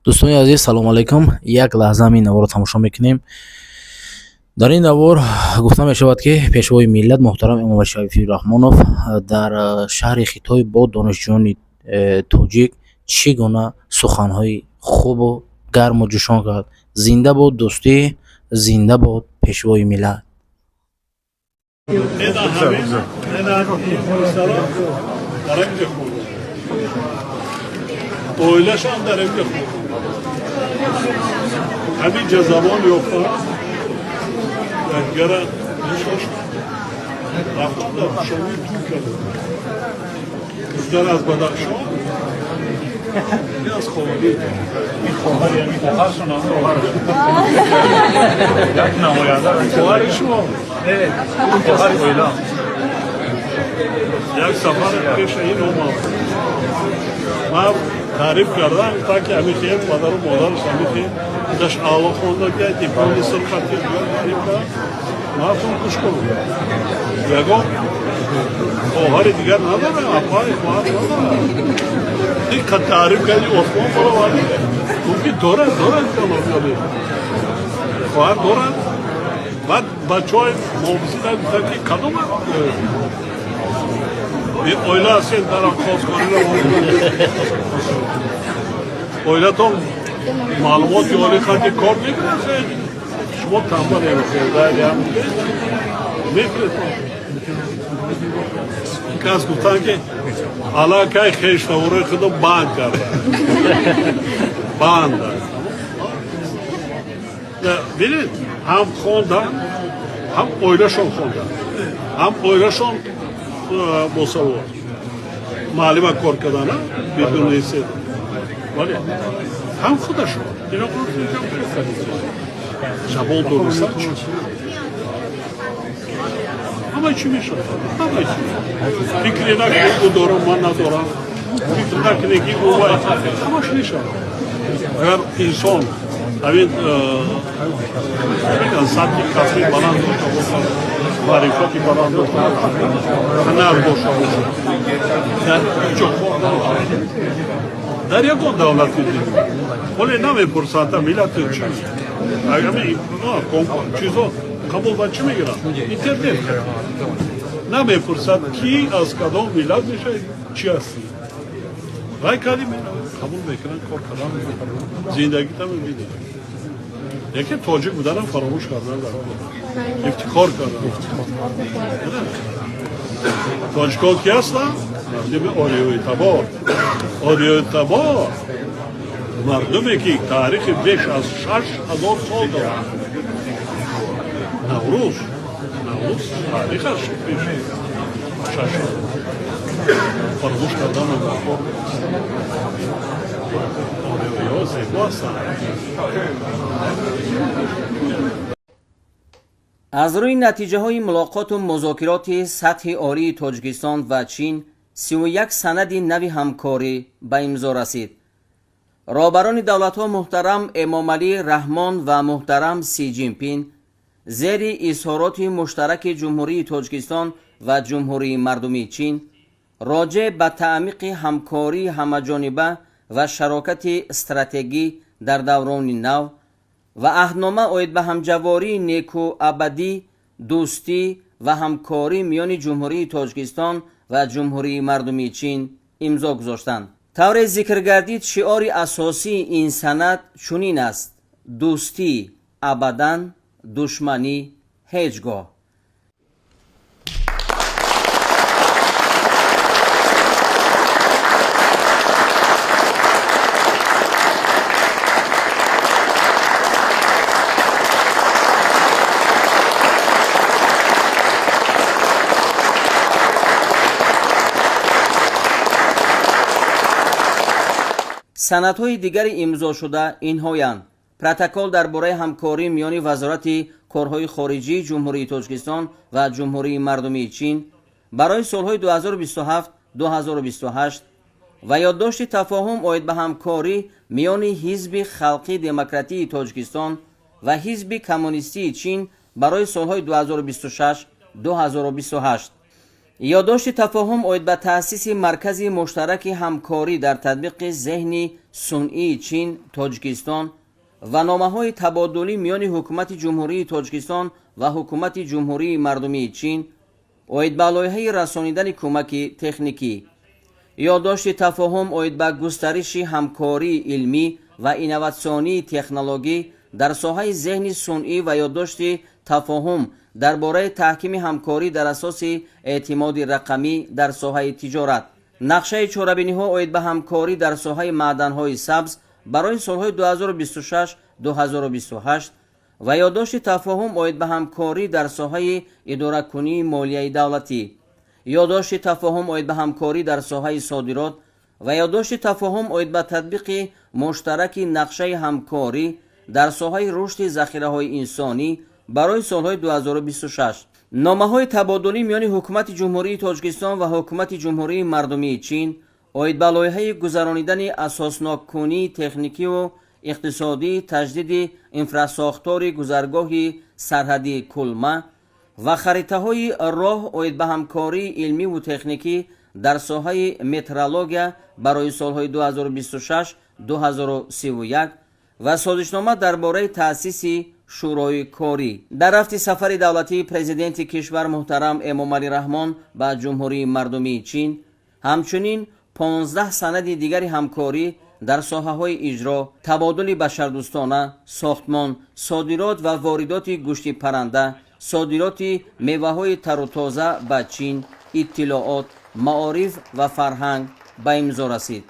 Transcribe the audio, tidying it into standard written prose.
دوستان عزیز سلام علیکم. یک لحظه این نوار رو تماشا میکنیم. در این نوار گفته می شود که پیشوای ملت محترم امام شریفی رحمانوف در شهر خیتای با دانشجویان توجیک چگونه سخنهای خوب و گرم و جوشان کرد. زنده باد دوستی، زنده باد پیشوای ملت. Oylaşan derim yok. Hamice zaman yok falan. Ben gara ne şaş. Aklımda şovu Türkiye'de. Kızlar az badak şu. Biraz kovalı. Bir kovar yani kohar sonra kohar. Yakın ama ya da kohar işi var. Evet. Kohar öyle. یک سفر پیش این اومد. ما تعریف کردم تا که امیخی پدر و مادرش امیخی داشت آلا خونده که دیپلم سرخطی تعریف کرد. ما خون کش کنم. یکم خواهر دیگر نداره. اپای خواهر نداره. این که تعریف کردی عثمان برو ولی توی داره کلام خواهر داره. بعد بچه‌های موضوعی داشت که کدوم bir oyla sen taraf koskoyla oyla tom malumat yolu kanki kor ne kadar şey şu tambar yapıyor da ya ne kas kutan ki alakay keş tavuru kadar ban kar ban da bilin ham khonda ham oyla şon khonda ham oyla şon مساوات معلم کار کردن بدون نیست ولی هم خودش اینا شبان درست همه چی میشه همه چی فکری نکنی او دارم من ندارم فکر نکنی که او باید همش میشه اگر انسان همین سطحی کسی بلند داشته باشه معرفتی بلند داشته باشه هنر داشته باشه در یکان دولت دیدیم ولی نمیپرسند ملت چیز اگر چیزا قبول با چی میگیرن اینترنت نمیپرسند کی از کدام ملت میشه چی هستی رای کردیم قبول میکنن کار کردن زندگی تا میبینید یکی تاجیک بودن فراموش کردن افتخار کردن تاجیک‌ها کی هستن؟ مردم آریای تبار مردمی که تاریخ بیش از 6000 سال دارن نوروز تاریخش بیش 6000 فراموش کردن از روی نتیجه های ملاقات و مذاکرات سطح عالی تاجیکستان و چین 31 سند نوی همکاری به امضا رسید. رهبران دولت ها محترم امام علی رحمان و محترم سی جین پین زیر اظهارات مشترک جمهوری تاجیکستان و جمهوری مردمی چین راجع به تعمیق همکاری همه‌جانبه و شراکت استراتژی در دوران نو و عهدنامه عاید به همجواری نیکو ابدی دوستی و همکاری میان جمهوری تاجیکستان و جمهوری مردمی چین امضا گذاشتند. طور ذکر گردید شعار اساسی این سند چنین است: دوستی ابداً، دشمنی هیچگاه. سندهای دیگر امضا شده اینهایند: پروتکل درباره همکاری میان وزارت کارهای خارجی جمهوری تاجیکستان و جمهوری مردمی چین برای سالهای 2027-2028 و یادداشت تفاهم عاید به همکاری میان حزب خلقی دموکراتی تاجیکستان و حزب کمونیستی چین برای سالهای 2026-2028. یادداشت تفاهم اوید به تأسیس مرکز مشترک همکاری در تطبیق ذهن صنعی چین، تاجیکستان و نامه‌های تبادلی میان حکومت جمهوری تاجیکستان و حکومت جمهوری مردمی چین اوید به لایحه رسانیدن کمک تکنیکی. یادداشت تفاهم اوید به گسترش همکاری علمی و اینواسیونی تکنولوژی در ساحه ذهن صنعی و یادداشت تفاهم درباره تحکیم همکاری در اساس اعتماد رقمی در ساحه تجارت. نقشه چهاربینی‌ها اوید به همکاری در ساحه معدن‌های سبز برای سال‌های 2026-2028 و یادداشت تفاهم اوید به همکاری در ساحه اداره‌کنی مالیه دولتی. یادداشت تفاهم اوید به همکاری در ساحه صادرات و یادداشت تفاهم اوید به تطبیق مشترک نقشه همکاری در ساحه رشد ذخیره‌های انسانی برای سال‌های 2026. نامه‌های تبادلی میان حکومت جمهوری تاجیکستان و حکومت جمهوری مردمی چین اوید به لایحه گذرانیدن اساسناک‌کنی تکنیکی و اقتصادی، تجدید انفراستراکچور گذرگاه سرحدی کلمه و خریطه‌های راه اوید به همکاری علمی و تکنیکی در ساحه مترولوژی برای سال‌های 2026-2031 و سازشنامه درباره تأسیس شورای کاری. در رفت سفر دولتی پرزیدنت کشور محترم امامعلی رحمان به جمهوری مردمی چین همچنین 15 سند دیگر همکاری در ساحه‌های اجرا، تبادل بشردوستانه، ساختمان، صادرات و واردات گوشت پرنده، صادرات میوه‌های تر و تازه به چین، اطلاعات، معارف و فرهنگ به امضا رسید.